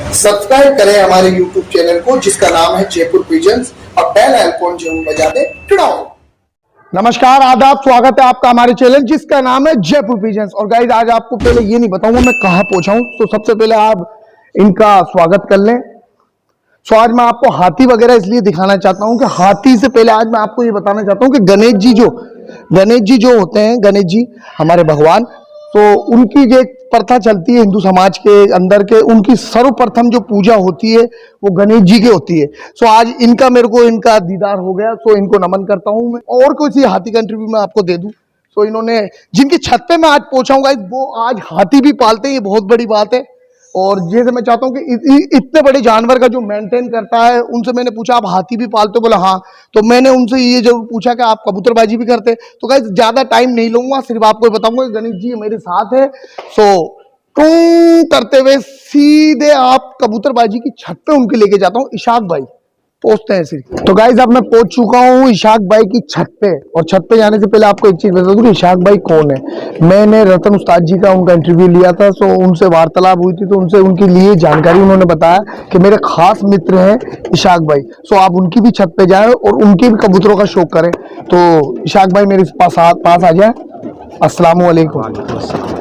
Subscribe करें हमारे YouTube channel को जिसका नाम है जयपुर पिजन्स और बेल आइकॉन जरूर बजा दें। नमस्कार, आदाब, स्वागत है आपका हमारे चैनल जिसका नाम है जयपुर पिजन्स। और गाइस आज आपको पहले ये नहीं बताऊंगा मैं कहाँ पहुंचा हूं, तो सबसे पहले आप इनका स्वागत कर लें। सो आज मैं आपको हाथी वगैरह इसलिए दिखाना चाहता हूं कि हाथी से पहले आज मैं आपको ये बताना चाहता हूं कि गणेश जी जो होते हैं, गणेश जी हमारे भगवान, तो उनकी जो एक प्रथा चलती है हिंदू समाज के अंदर के, उनकी सर्वप्रथम जो पूजा होती है वो गणेश जी की होती है। सो आज इनका मेरे को इनका दीदार हो गया, सो इनको नमन करता हूं मैं। और कोई सी हाथी का इंटरव्यू मैं आपको दे दूं। सो इन्होंने जिनकी छत पे मैं आज पहुंचाऊंगा वो आज हाथी भी पालते हैं, ये बहुत बड़ी बात है। और जैसे मैं चाहता हूं कि इतने बड़े जानवर का जो मेंटेन करता है, उनसे मैंने पूछा आप हाथी भी पालते हो? बोला हाँ। तो मैंने उनसे ये जरूर पूछा कि आप कबूतरबाजी भी करते? तो गाइस ज्यादा टाइम नहीं लूंगा, सिर्फ आपको बताऊंगा गणेश जी मेरे साथ है। सो टू करते हुए सीधे आप कबूतरबाजी की छत पे उनके लेके जाता हूँ। इशाक भाई पहुंचते हैं सिर्फ। तो गाइस अब मैं पहुंच चुका हूँ इशाक भाई की छत पे। और छत पे जाने से पहले आपको एक चीज बता दूं कि इशाक भाई कौन है। मैंने रतन उस्ताद जी का उनका इंटरव्यू लिया था, सो उनसे वार्तालाप हुई थी, तो उनसे उनके लिए जानकारी उन्होंने बताया कि मेरे खास मित्र हैं इशाक भाई। सो आप उनकी भी छत पे जाए और उनके भी कबूतरों का शौक करें। तो इशाक भाई मेरे पास आ जाए। अस्सलाम वालेकुम,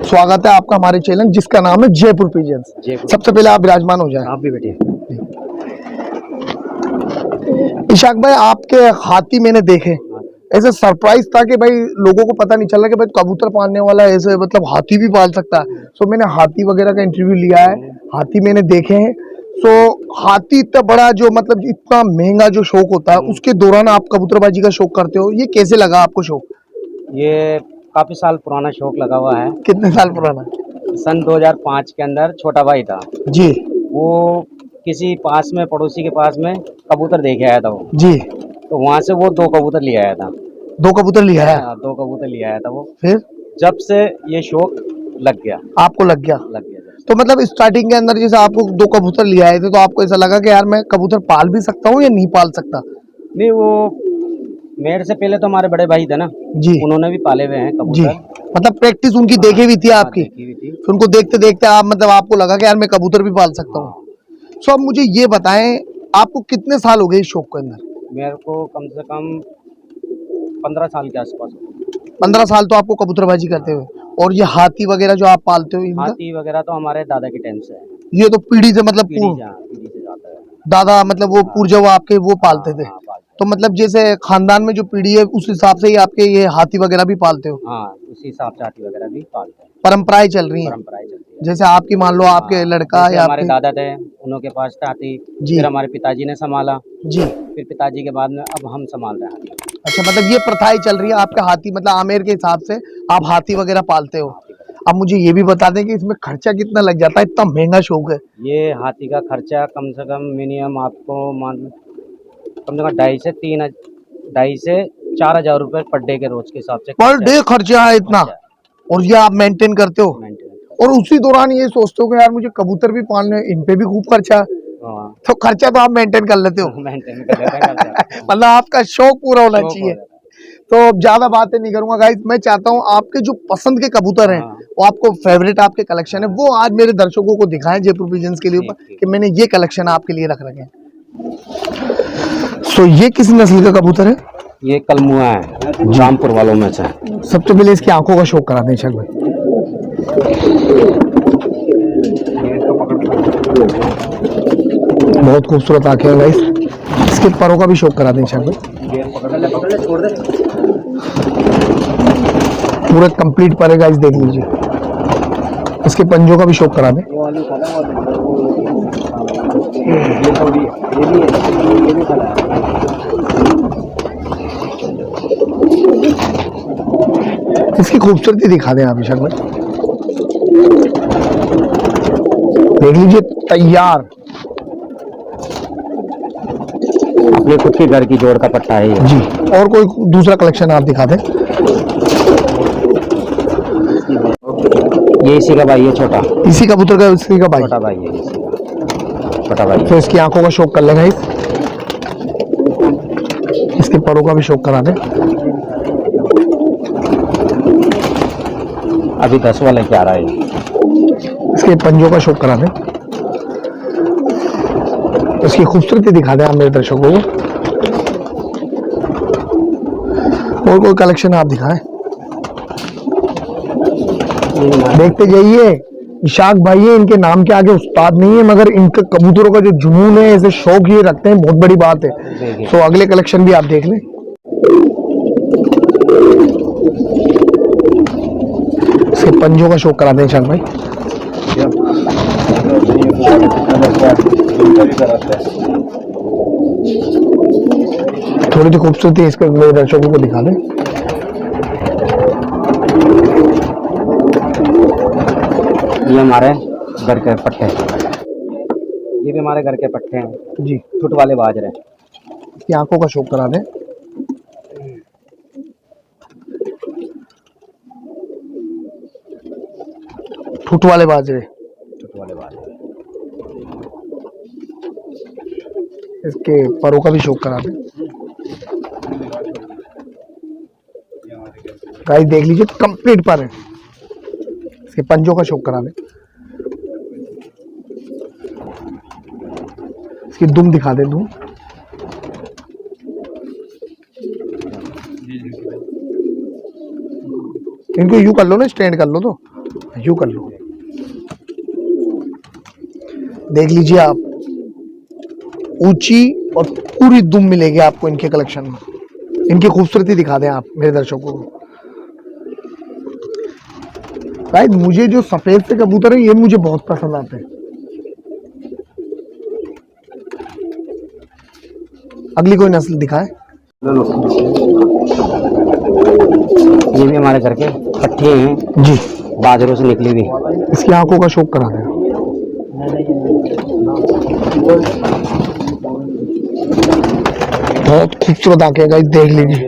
स्वागत है आपका हमारे चैनल जिसका नाम है जयपुर पिजन्स। सबसे पहले आप विराजमान हो जाए। आप भी बैठिए। इशाक भाई आपके हाथी मैंने देखे, ऐसे सरप्राइज था कि भाई लोगों को पता नहीं चला कि भाई कबूतर पालने वाला ऐसे मतलब हाथी भी पाल सकता है। सो मैंने हाथी वगैरह का इंटरव्यू लिया है, हाथी मैंने देखे हैं। सो हाथी इतना बड़ा जो मतलब इतना महंगा जो शौक होता है, उसके दौरान आप कबूतरबाजी का शौक करते हो, ये कैसे लगा आपको शौक? ये काफी साल पुराना शौक लगा हुआ है। कितने साल पुराना? सन 2005 के अंदर छोटा भाई था जी, वो किसी पास में पड़ोसी के पास में कबूतर देखे आया था वो जी। तो वहां से वो 2 कबूतर ले आया था। 2 कबूतर लिया है? 2 कबूतर ले आया था वो। फिर जब से ये शौक लग गया। आपको लग गया? जब से। तो मतलब स्टार्टिंग के अंदर जैसे आपको 2 कबूतर ले आए थे तो आपको ऐसा लगा कि यार मैं कबूतर पाल भी सकता हूँ या नहीं पाल सकता? नहीं, वो मेरे से पहले तो हमारे बड़े भाई थे ना जी, उन्होंने भी पाले हुए हैं जी। कबूतर। मतलब प्रैक्टिस उनकी देखी हुई थी आपकी? देखी हुई थी। फिर उनको देखते देखते आप मतलब आपको लगा कि यार मैं कबूतर भी पाल सकता हूँ। सो अब मुझे ये बताएं आपको कितने साल हो गए इस शौक के अंदर? मेरे को कम से कम 15 साल के आसपास। 15 साल तो आपको कबूतरबाजी करते हुए। और ये हाथी वगैरह जो आप पालते हो इनका? हाथी वगैरह तो हमारे दादा के टाइम से है। ये तो पीढ़ी से मतलब पीढ़ी से जाता है। दादा मतलब वो पूर्वज आपके वो पालते थे। हाँ, तो मतलब जैसे खानदान में जो पीढ़ी है उस हिसाब से ही आपके ये हाथी वगैरह भी पालते हो? हाँ, उसी हिसाब से हाथी वगैरह भी पालते हैं। परंपराएं चल रही हैं? परंपराएं चलती है। जैसे आपकी मान लो आपके लड़का या हमारे दादा थे उनके पास था हाथी, फिर हमारे पिताजी ने संभाला जी, फिर पिताजी के बाद में अब हम संभाल रहे हैं हाथी। अच्छा, मतलब ये प्रथाएं चल रही है आपके हाथी मतलब आमेर के हिसाब से आप हाथी वगैरह पालते हो। अब मुझे ये भी बता दें कि इसमें खर्चा कितना लग जाता है, इतना महंगा शौक है? ये हाथी का खर्चा कम से कम मिनिमम आपको मान कम से कम 2.5 से 4 हजार रुपए पर डे के रोज के हिसाब से। पर डे खर्चा है इतना? और ये आप मेंटेन करते हो? और उसी दौरान ये सोचते हो कि यार मुझे कबूतर भी पालने, इन पे भी खूब खर्चा। तो खर्चा तो आप मेंटेन कर लेते हो? मेंटेन कर लेते हैं। मतलब आपका शौक पूरा होना चाहिए। तो ज्यादा बातें नहीं करूंगा गाइस, मैं चाहता हूं आपके जो पसंद के कबूतर हैं वो आपको फेवरेट आपके कलेक्शन है वो आज मेरे दर्शकों को दिखाएं जयपुर पिजन्स के लिए ऊपर कि मैंने ये कलेक्शन आपके लिए रख रखे हैं। सो ये किस नस्ल का कबूतर है? ये कलमुआ है, रामपुर वालों में से। सबसे पहले इसकी आंखों का शौक करा दें इशाक भाई। बहुत खूबसूरत आंखें हैं गाइस। इसके परों का भी शौक करा दें इशाक भाई। पूरे कंप्लीट पर है गाइस, देख लीजिए। इसके पंजों का भी शौक करा दें। इसकी खूबसूरती दिखा दें आप इशाक भाई। देख लीजिए, तैयार अपने खुद के घर की जोड़ का पट्टा है ये। जी। और कोई दूसरा कलेक्शन आप दिखा दें। ये इसी का भाई है, छोटा। इसी कबूतर का इसी का भाई? छोटा भाई है, छोटा भाई। तो इसकी आंखों का शौक कर लेगा, इसके परों का भी शौक करा दें। अभी 10 वाला क्या आ रहा है। इसके पंजों का शौक करा दें। इसकी खूबसूरती दिखा दें आप मेरे दर्शकों को। और कोई कलेक्शन आप दिखाएं, देखते जाइए। इशाक भाई है, इनके नाम के आगे उस्ताद नहीं है, मगर इनके कबूतरों का जो जुनून है, ऐसे शौक ये रखते हैं, बहुत बड़ी बात है। सो अगले कलेक्शन भी आप देख लें। इसके पंजों का शौक करा दें इशाक भाई। थोड़ी सी खूबसूरती इसके मेरे दर्शकों को दिखा दें। ये हमारे घर के पट्टे हैं, ये भी हमारे घर के पट्टे हैं जी। छुट वाले बाजरे। इसकी आंखों का शौक करा दें। ठुट वाले बाजरे, छुट वाले बाजरे। इसके परों का भी शौक करा दें। गाइस देख लीजिए, कंप्लीट पर है। इसके पंजों का शौक करा दें। इसकी दुम दिखा दें, दुम। इनको यूं कर लो ना, स्टैंड कर लो, तो यूं कर लो। देख लीजिए आप, ऊंची और पूरी दुम मिलेगी आपको इनके कलेक्शन में। इनकी खूबसूरती दिखा दें आप मेरे दर्शकों को। भाई मुझे जो सफेद से कबूतर है, ये मुझे बहुत पसंद आते हैं। अगली कोई नस्ल दिखाए। ये भी हमारे घर के पट्टे हैं जी, बाजरों से निकली हुई। इसकी आंखों का शौक करा दें। बहुत खूबसूरत आंखें गाइस, देख लीजिए।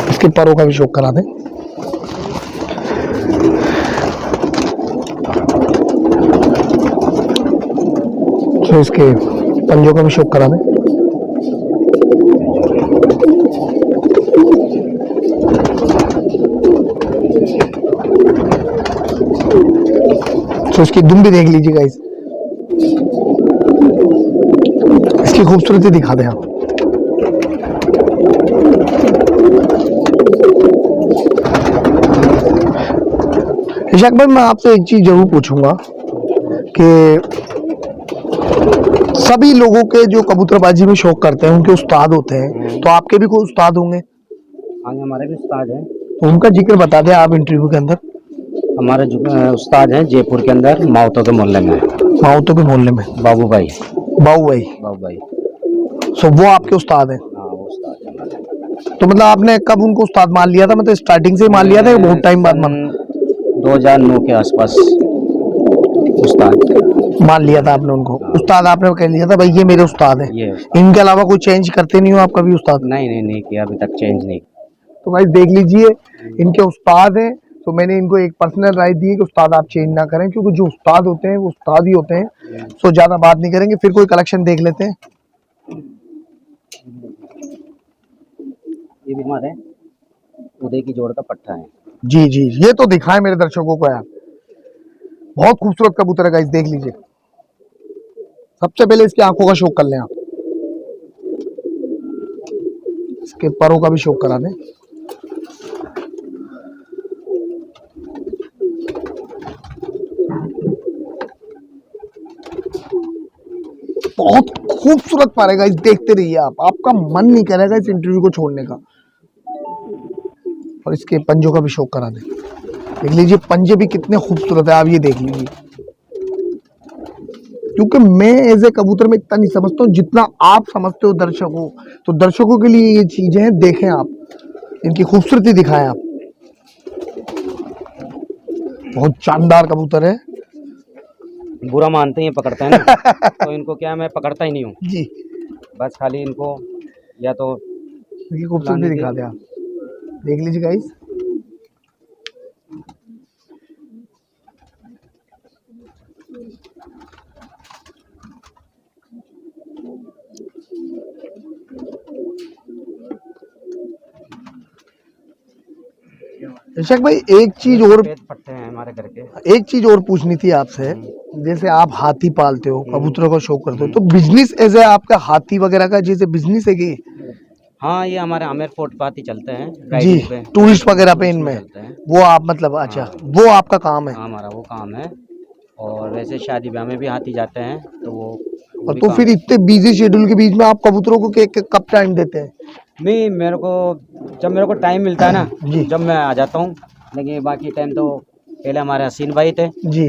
इसके परों का भी शौक करा दें। तो इसके पंजों का भी शौक करा दें। तो इसकी दुम भी देख लीजिए गाइस। इसकी खूबसूरती दिखा दें आप। इशाक भाई, मैं आपसे एक चीज जरूर पूछूंगा कि सभी लोगों के जो कबूतरबाजी में शौक करते हैं, उनके उस्ताद होते हैं, तो आपके भी कोई उस्ताद होंगे? हाँ, हमारे भी उस्ताद हैं। तो उनका जिक्र बता दें आप इंटरव्यू के अंदर। हमारे उस्ताद हैं जयपुर के अंदर माउतो के मोहल्ले में, माउतो के मोहल्ले में बाबू भाई। बाबू भाई। बाबू भाई, सो वो आपके उस्ताद हैं? हाँ वो उस्ताद हैं हमारे। तो मतलब आपने कब उनको उस्ताद मान लिया था? मतलब स्टार्टिंग से ही मान लिया था या बहुत टाइम बाद मान 2009 के आसपास उस्ताद मान लिया था आपने उनको? उस्ताद आपने कह लिया था भाई ये मेरे उस्ताद हैं, ये उस्ताद। इनके अलावा कोई चेंज करते नहीं हो आप कभी उस्ताद? नहीं किया अभी तक, चेंज नहीं। तो भाई देख लीजिए, इनके उस्ताद हैं। तो मैंने इनको एक पर्सनल राय दी है कि उस्ताद आप चेंज ना करें, क्योंकि जो उस्ताद होते हैं वो उस्ताद ही होते हैं। सो ज्यादा बात नहीं करेंगे, फिर कोई कलेक्शन देख लेते हैं। ये भी हमारे उदय की जोड़ का पट्टा है। जी जी, ये तो दिखाएं मेरे दर्शकों को यार, बहुत खूबसूरत कबूतर है गाइस, देख लीजिए। सबसे पहले इसकी आंखों का शौक कर लें आप। इसके परों का भी शौक करा दें। बहुत खूबसूरत पर है गाइस, देखते रहिए आप, आपका मन नहीं करेगा इस इंटरव्यू को छोड़ने का। और इसके पंजों का भी शौक करा दें। देख लीजिए पंजे भी कितने खूबसूरत है, आप ये देख लीजिए। क्योंकि मैं एज ए कबूतर में इतना नहीं समझता हूँ जितना आप समझते हो दर्शकों। तो दर्शकों के लिए ये चीजें हैं, देखें आप, इनकी खूबसूरती दिखाएं आप। बहुत शानदार कबूतर है। बुरा मानते हैं, पकड़ते हैं ना तो इनको क्या, मैं पकड़ता ही नहीं हूँ जी, बस, खाली इनको या तो इनकी खूबसूरती दिखा दें आप, देख लीजिए गाइस। इशक भाई एक चीज और, सफेद पट्टे हैं हमारे घर के। एक चीज और पूछनी थी आपसे। जैसे आप हाथी पालते हो, कबूतरों का शौक करते हो, तो बिजनेस एज ए आपका हाथी वगैरह का जैसे बिजनेस है कि? हाँ, ये हमारे आमेर फोर्ट पाती चलते हैं जी, राइडिंग पे, टूरिस्ट वगैरह पे टूरिस्ट में इनमें चलते हैं। वो आप मतलब, अच्छा वो आपका काम है। हाँ, हमारा वो काम है। और वैसे शादी ब्याह में भी हाथी जाते हैं, तो वो और भी तो काम फिर है। इतने बिजी शेड्यूल के बीच में आप कबूतरों को कब टाइम देते हैं? नहीं, मेरे को जब मेरे को टाइम मिलता है ना, जी जब मैं आ जाता हूँ। लेकिन बाकी टाइम तो पहले हमारे हसीन भाई थे, जी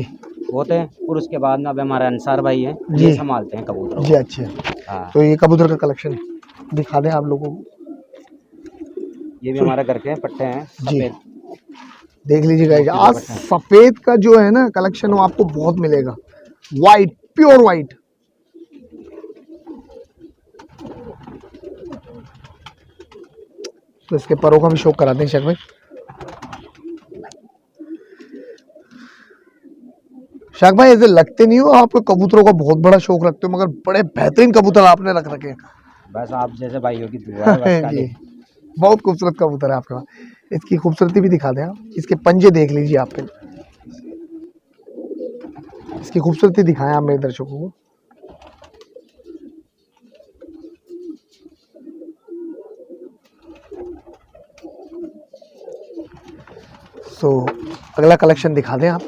वो थे, और उसके बाद में अब हमारे अंसार भाई हैं, जी ये संभालते हैं कबूतरों जी। को। अच्छा, हाँ, तो ये कबूतर का कलेक्शन दिखा दें आप लोगों को। ये भी तो हमारे घर के पट्टे हैं जी सफ़ेद। देख लीजिए गाइस, मोती के आज पट्टे हैं। सफेद का जो है ना कलेक्शन वो आपको बहुत मिलेगा। White, pure white. तो इसके परों का भी शौक कराते हैं शक भाई। शाक भाई ऐसे लगते नहीं हो आपको कबूतरों का बहुत बड़ा शौक रखते हो, मगर बड़े बेहतरीन कबूतर आपने रख रखे हैं। बस आप जैसे भाइयों की दुआ है बस खाली। जी, बहुत खूबसूरत कबूतर है आपके पास। इसकी खूबसूरती भी दिखा दें आप, इसके पंजे देख लीजिए आप पहले। इसकी खूबसूरती दिखाएं आप मेरे दर्शकों को। सो अगला कलेक्शन दिखा दें आप।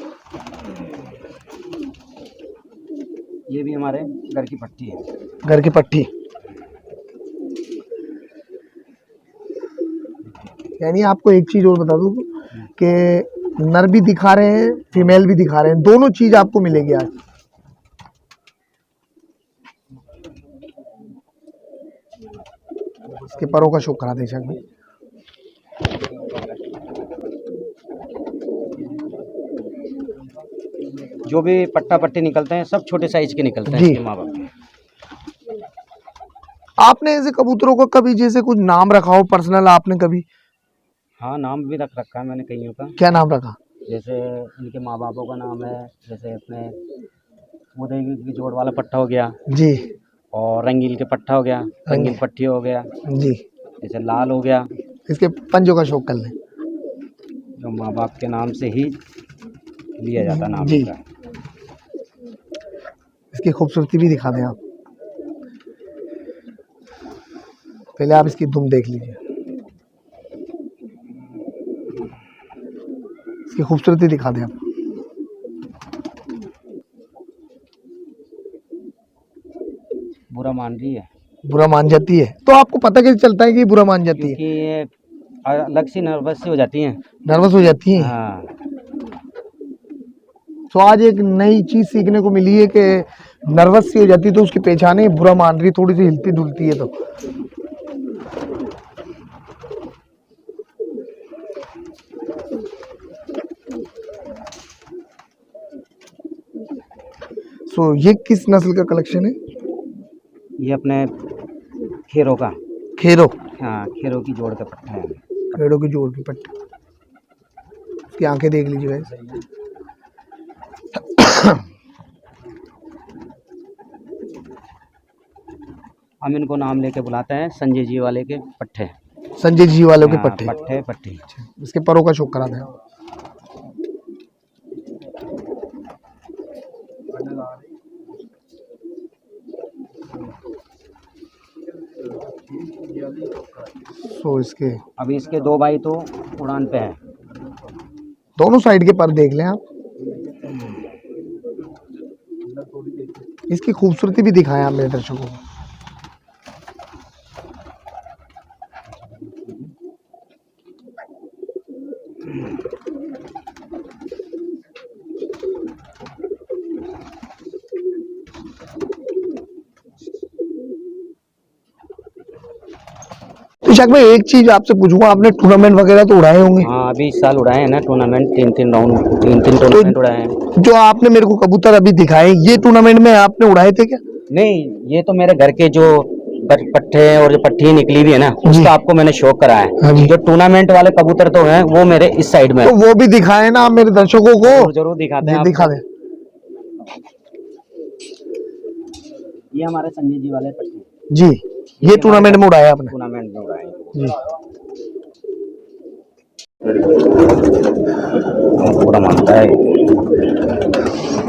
ये भी हमारे घर की पट्टी है। घर की पट्टी, यानी आपको एक चीज और बता दूं कि नर भी दिखा रहे हैं, फीमेल भी दिखा रहे हैं, दोनों चीज आपको मिलेगी आज। इसके परों का शौक करा दे शक भाई। जो भी पट्टा पट्टी निकलते हैं सब छोटे साइज के निकलते हैं जी। इसके माँ बाप के। आपने ऐसे कबूतरों का कभी जैसे कुछ नाम रखा हो पर्सनल आपने कभी? हाँ, नाम भी रख रखा है मैंने कईयों का। क्या नाम रखा? जैसे इनके माँ बापों का नाम है, जैसे अपने उदय की जोड़ वाला पट्टा हो गया, जी और रंगील के पट्टा हो गया, रंगील पट्टी हो गया, जी। जैसे लाल हो गया। इसके पंजों का शौक कर लें। जो माँ बाप के नाम से ही लिया जाता नाम जी। इनका। इसकी खूबसूरती भी दिखा दें आप। पहले आप इसकी दुम देख लीजिए, इसकी खूबसूरती दिखा दें आप। बुरा मान रही है बुरा मान जाती है, तो आपको पता कैसे चलता है कि बुरा मान जाती क्योंकि है? ये अलग सी नर्वस सी हो जाती हैं। नर्वस हो जाती है। हाँ, तो आज एक नई चीज सीखने को मिली है कि नर्वस सी हो जाती है तो उसकी पहचान है बुरा मान रही है, थोड़ी सी हिलती डुलती है तो। सो ये किस नस्ल का कलेक्शन है? ये अपने खेरों का। खेरो, हाँ, खेरों की जोड़ का पट्टा है। खेड़ों की जोड़ की पट्टी। इसकी आंखें देख लीजिए गाइस। हम इनको नाम लेके बुलाते हैं संजय जी वाले के पट्टे। संजय जी वालों के हाँ, पट्टे। पट्टे पट्टी। इसके परों का शौक करा दें। सो इसके अभी इसके दो भाई तो उड़ान पे हैं। दोनों साइड के पर देख लें आप। इसकी खूबसूरती भी दिखाएं आप मेरे दर्शकों को। तो शाक भाई एक चीज आपसे पूछूंगा, आपने टूर्नामेंट वगैरह तो उड़ाए होंगे? हाँ, अभी इस साल उड़ाए हैं ना टूर्नामेंट, तीन टूर्नामेंट उड़ाए हैं। जो आपने मेरे को कबूतर अभी दिखाए, ये टूर्नामेंट में आपने उड़ाए थे क्या? नहीं, ये तो मेरे घर के जो पट्टे और जो पट्टी निकली हुई है ना, उसका आपको मैंने शौक करा हाँ जी। है। जो टूर्नामेंट वाले कबूतर तो हैं वो मेरे इस साइड में तो वो भी दिखाए ना आप मेरे दर्शकों को। जरूर दिखाते हैं। दिखा दें। ये हमारे संजय जी वाले पट्टी जी, ये टूर्नामेंट में उड़ाया आपने? टूर्नामेंट में उड़ाए जी। पूरा मानता है।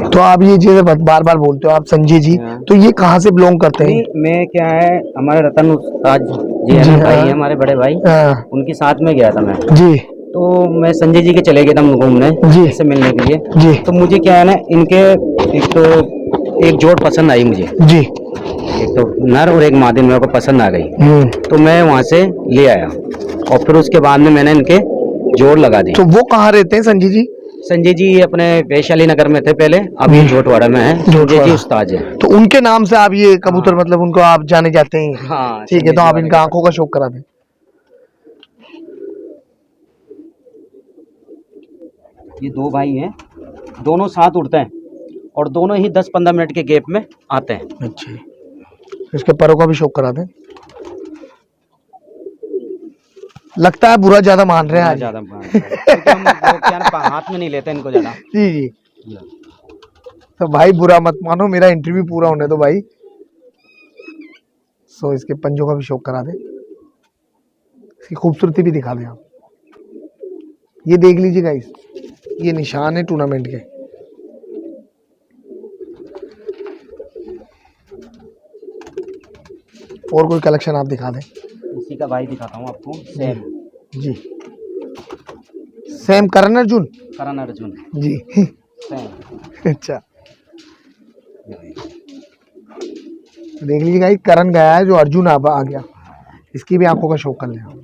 तो आप ये चीजें बार बार बोलते हो आप संजय जी, हाँ। तो ये कहाँ से बिलोंग करते हैं? नहीं, मैं क्या है, हमारे रतन उस्ताद जी है जी ना, हाँ। भाई है हमारे बड़े भाई, हाँ। उनके साथ में गया था मैं। जी तो मैं संजय जी के चले गया था घूमने, जी। इससे मिलने के लिए। जी तो मुझे क्या है ना, इनके एक तो एक जोड़ पसंद आई मुझे, जी। एक तो नर और एक मादी मेरे को पसंद आ गई। तो मैं वहाँ से ले आया और फिर उसके बाद में मैंने इनके जोड़ लगा दिए। तो वो कहाँ रहते हैं संजय जी? संजय जी अपने वैशाली नगर में थे पहले, अब ये जोटवाड़ा में है। संजय जी जोटवाड़ा। उस्ताद है। तो उनके नाम से आप ये कबूतर हाँ। मतलब उनको आप जाने जाते हैं? हाँ, ठीक है, संजय तो जी आप वाले इनका के आंखों का शौक करा दें। साथ। ये दो भाई हैं, दोनों साथ उड़ते हैं और दोनों ही 10-15 मिनट के गैप में आते हैं। अच्छा, इसके परों का भी शौक करा दें। लगता है बुरा ज्यादा मान रहे हैं आज। ज्यादा क्योंकि हम वो क्या ना, हाथ में नहीं लेते इनको ज्यादा। जी जी। तो भाई बुरा मत मानो, मेरा इंटरव्यू पूरा होने दो भाई। सो इसके पंजों का भी शौक करा दे, इसकी खूबसूरती भी दिखा दें आप। ये देख लीजिए गाइस, ये निशान है टूर्नामेंट के। और कोई कलेक्शन आप दिखा दें। इसी का भाई दिखाता हूँ आपको, सैम। जी, सैम करण अर्जुन। करण अर्जुन जी। सैम। अच्छा, देख लीजिए गाइस, करण गया है जो अर्जुन आ गया। इसकी भी आंखों का शौक कर लें आप।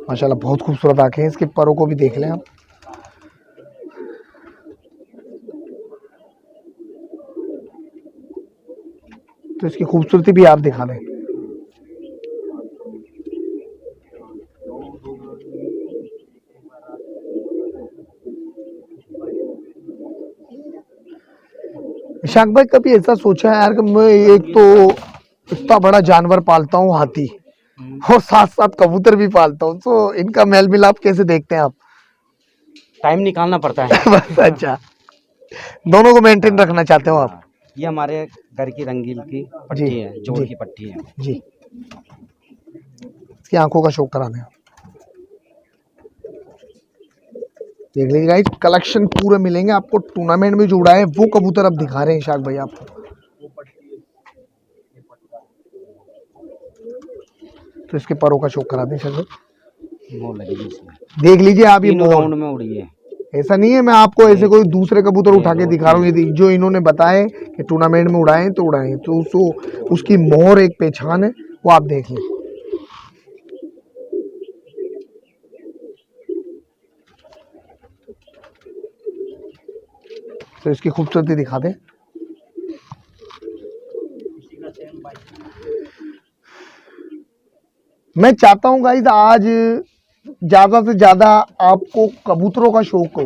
माशाल्लाह बहुत खूबसूरत आंखें हैं, इसके परों को भी देख लें आप। तो इसकी खूबसूरती भी आप दिखा दें। इशाक भाई कभी ऐसा सोचा है यार कि मैं एक तो इतना बड़ा जानवर पालता हूँ हाथी, और साथ साथ कबूतर भी पालता हूँ, तो इनका मेल मिलाप कैसे देखते हैं आप? टाइम निकालना पड़ता है। बस अच्छा, दोनों को मेंटेन रखना चाहते हो आप? हाँ, ये हमारे घर की रंगील की जी पट्टी है, जोड़ जी की पट्टी है। जी। इसकी आंखों का शौक करा दें आप। देख लीजिए गाइस, कलेक्शन पूरे मिलेंगे आपको। टूर्नामेंट में जो उड़ा है वो कबूतर अब दिखा रहे हैं इशाक भाई आपको। तो इसके परों का शौक करा दें इशाक भाई। मोर लगेगी इसमें। देख लीजिए आप, ये तीनों मोर राउंड में उड़ी है। ऐसा नहीं है मैं आपको ऐसे कोई दूसरे कबूतर उठा के दिखा रहा हूँ, ये जो इन्होंने बताए कि टूर्नामेंट में उड़ाए तो उड़ाए, तो उसकी मोहर एक पहचान है, वो आप देख लें। तो इसकी खूबसूरती दिखा दें। मैं चाहता हूँ गाइस आज ज्यादा से ज्यादा आपको कबूतरों का शौक हो,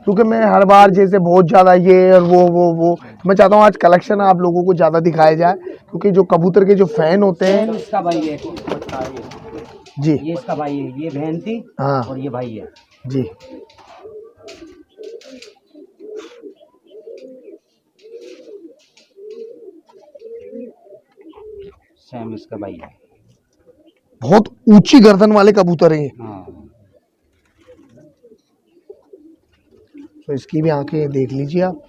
क्योंकि मैं हर बार जैसे बहुत ज्यादा ये और वो मैं चाहता हूँ आज कलेक्शन आप लोगों को ज्यादा दिखाया जाए, क्योंकि जो कबूतर के जो फैन होते हैं। इसका भाई है जी, ये इसका भाई है, ये बहन थी। हाँ और ये भाई है जी। सैम, इसका भाई है। बहुत ऊंची गर्दन वाले कबूतर हैं। हाँ। तो इसकी भी आंखें देख लीजिए आप।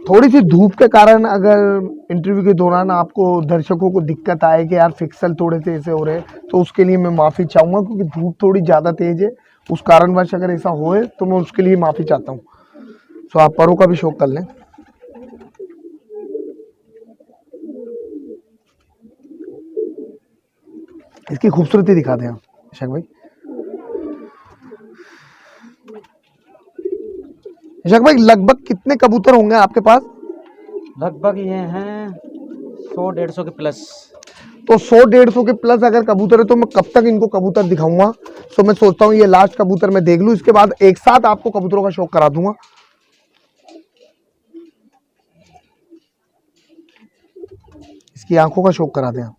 थोड़ी सी धूप के कारण अगर इंटरव्यू के दौरान आपको दर्शकों को दिक्कत आए कि यार पिक्सल थोड़े से ऐसे हो रहे हैं, तो उसके लिए मैं माफ़ी चाहूँगा, क्योंकि धूप थोड़ी ज़्यादा तेज है। उस कारणवश अगर ऐसा होए तो मैं उसके लिए माफ़ी चाहता हूँ। तो आप परों का भी शौक कर लें। इसकी खूबसूरती दिखा दें आप इशाक भाई। इशाक भाई लगभग कितने कबूतर होंगे आपके पास? लगभग ये हैं 100-150 के प्लस। तो 100-150 के प्लस अगर कबूतर है तो मैं कब तक इनको कबूतर दिखाऊंगा? तो मैं सोचता हूँ ये लास्ट कबूतर मैं देख लूँ, इसके बाद एक साथ आपको कबूतरों का शौक करा दूंगा। इसकी आंखों का शौक करा दें आप।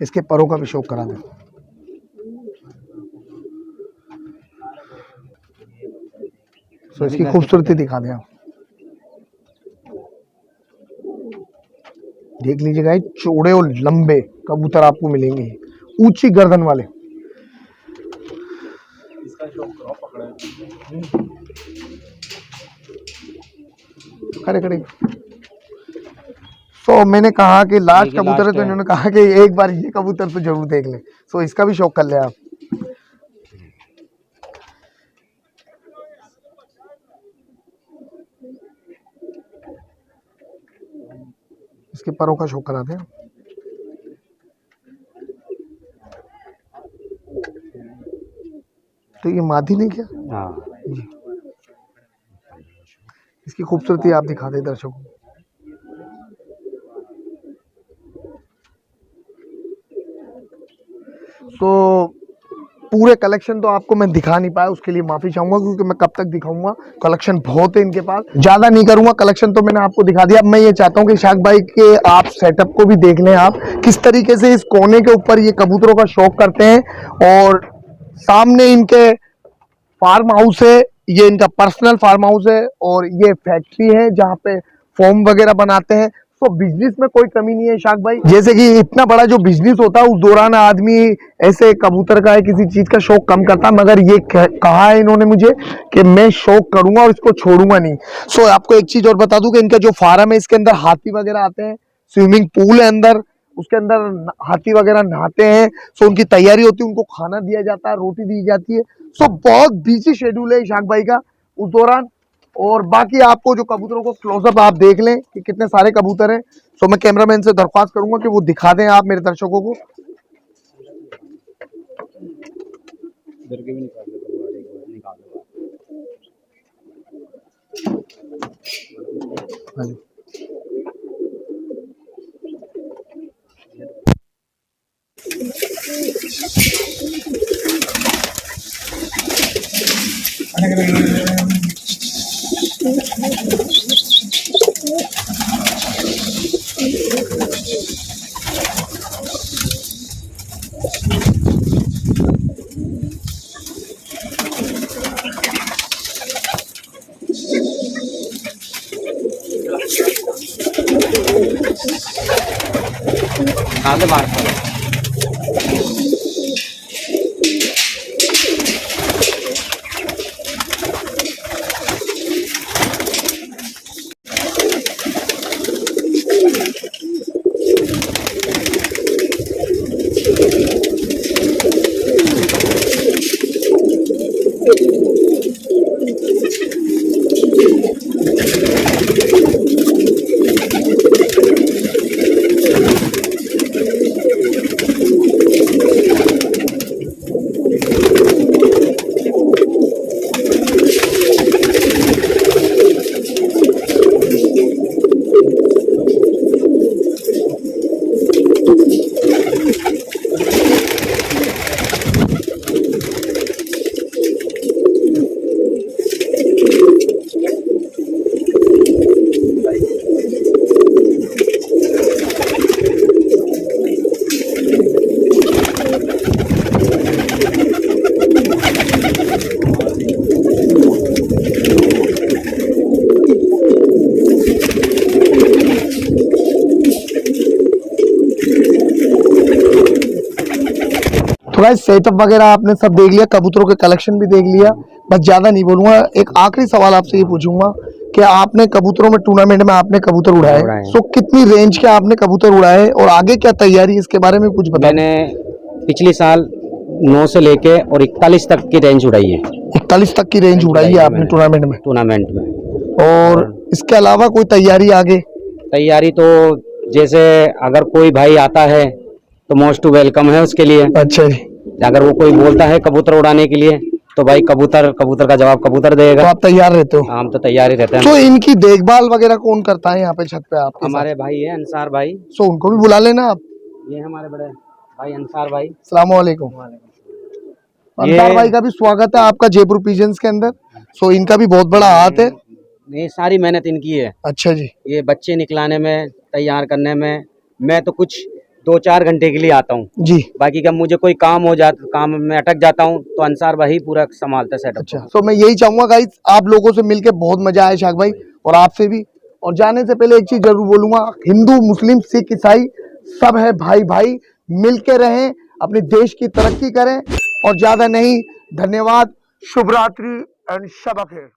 इसके परों का भी शौक करा दें। सो इसकी खूबसूरती दिखा दें आप, देख लीजिएगा, ये चौड़े और लंबे कबूतर आपको मिलेंगे, ऊंची गर्दन वाले। खड़े खड़े। सो मैंने कहा कि लास्ट कबूतर है, तो इन्होंने कहा कि एक बार ये कबूतर तो जरूर देख ले, सो इसका भी शौक कर ले आप। इसके परों का शौक कराते हैं। तो ये मादी नहीं क्या? हाँ, इसकी खूबसूरती आप दिखा दे दर्शकों को। तो पूरे कलेक्शन तो आपको मैं दिखा नहीं पाया, उसके लिए माफी चाहूंगा, क्योंकि मैं कब तक दिखाऊंगा, कलेक्शन बहुत है इनके पास, ज्यादा नहीं करूंगा। कलेक्शन तो मैंने आपको दिखा दिया। अब मैं ये चाहता हूँ कि इशाक भाई के आप सेटअप को भी देख लें, आप किस तरीके से इस कोने के ऊपर ये कबूतरों का शौक करते हैं। और सामने इनके फार्म हाउस है, ये इनका पर्सनल फार्म हाउस है, और ये फैक्ट्री है जहाँ पे फोम वगैरह बनाते हैं। तो बिजनेस में कोई कमी नहीं है इशाक भाई, जैसे कि इतना बड़ा जो बिजनेस होता है उस दौरान आदमी ऐसे कबूतर का है किसी चीज का शौक कम करता, मगर ये कहा है इन्होंने मुझे कि मैं शौक करूंगा और इसको छोड़ूंगा नहीं। सो आपको एक चीज और बता दूं कि इनका जो फार्म है इसके अंदर हाथी वगैरह आते हैं, स्विमिंग पूल है अंदर, उसके अंदर हाथी वगैरह नहाते हैं। सो उनकी तैयारी होती है, उनको खाना दिया जाता है, रोटी दी जाती है। सो बहुत बिजी शेड्यूल है इशाक भाई का उस दौरान। और बाकी आपको जो कबूतरों को क्लोजअप आप देख लें कि कितने सारे कबूतर हैं। सो मैं कैमरामैन से दरख्वास्त करूंगा कि वो दिखा दें आप मेरे दर्शकों को। हाँ जी। कहाँ से बाहर पड़ा? तो गाइस सेटअप वगैरह आपने सब देख लिया, कबूतरों के कलेक्शन भी देख लिया, बस ज्यादा नहीं बोलूंगा। एक आखिरी सवाल आपसे ये पूछूंगा कि आपने कबूतरों में टूर्नामेंट में आपने कबूतर उड़ाए, तो कितनी रेंज के आपने कबूतर उड़ाए और आगे क्या तैयारी इसके बारे में कुछ बताओ। मैंने पिछले साल 9 से लेके और 41 तक की रेंज उड़ाई है। 41 तक की रेंज उड़ाई है आपने टूर्नामेंट में। और इसके अलावा कोई तैयारी आगे? तैयारी तो जैसे अगर कोई भाई आता है तो मोस्ट वेलकम है उसके लिए। अच्छा जी। अगर वो कोई बोलता है कबूतर उड़ाने के लिए तो भाई कबूतर का जवाब कबूतर देगा। तो आप तैयार रहते हो? हम तो तैयार ही रहते हैं। तो इनकी देखभाल वगैरह कौन करता है यहाँ पे छत पे? आप हमारे भाई है अंसार भाई। सो उनको भी बुला लेना आप। ये हमारे बड़े भाई अंसार भाई। अस्सलाम वालेकुम। अंसार भाई का भी स्वागत है आपका जयपुर पिजन्स के अंदर। सो इनका भी बहुत बड़ा हाथ है। ये सारी मेहनत इनकी है। अच्छा जी। ये बच्चे निकलाने में, तैयार करने में, मैं तो कुछ 2-4 घंटे के लिए आता हूँ। जी। बाकी का मुझे कोई काम हो जाता, काम में अटक जाता हूँ तो अंसार भाई पूरा संभालता सेटअप। अच्छा, तो मैं यही चाहूंगा गाइस, आप लोगों से मिलके बहुत मजा आया शाक भाई, और आपसे भी। और जाने से पहले एक चीज जरूर बोलूंगा, हिंदू मुस्लिम सिख ईसाई सब है भाई भाई, मिलके रहें, अपने देश की तरक्की करें। और ज्यादा नहीं, धन्यवाद, शुभ रात्रि एंड शब बखेर।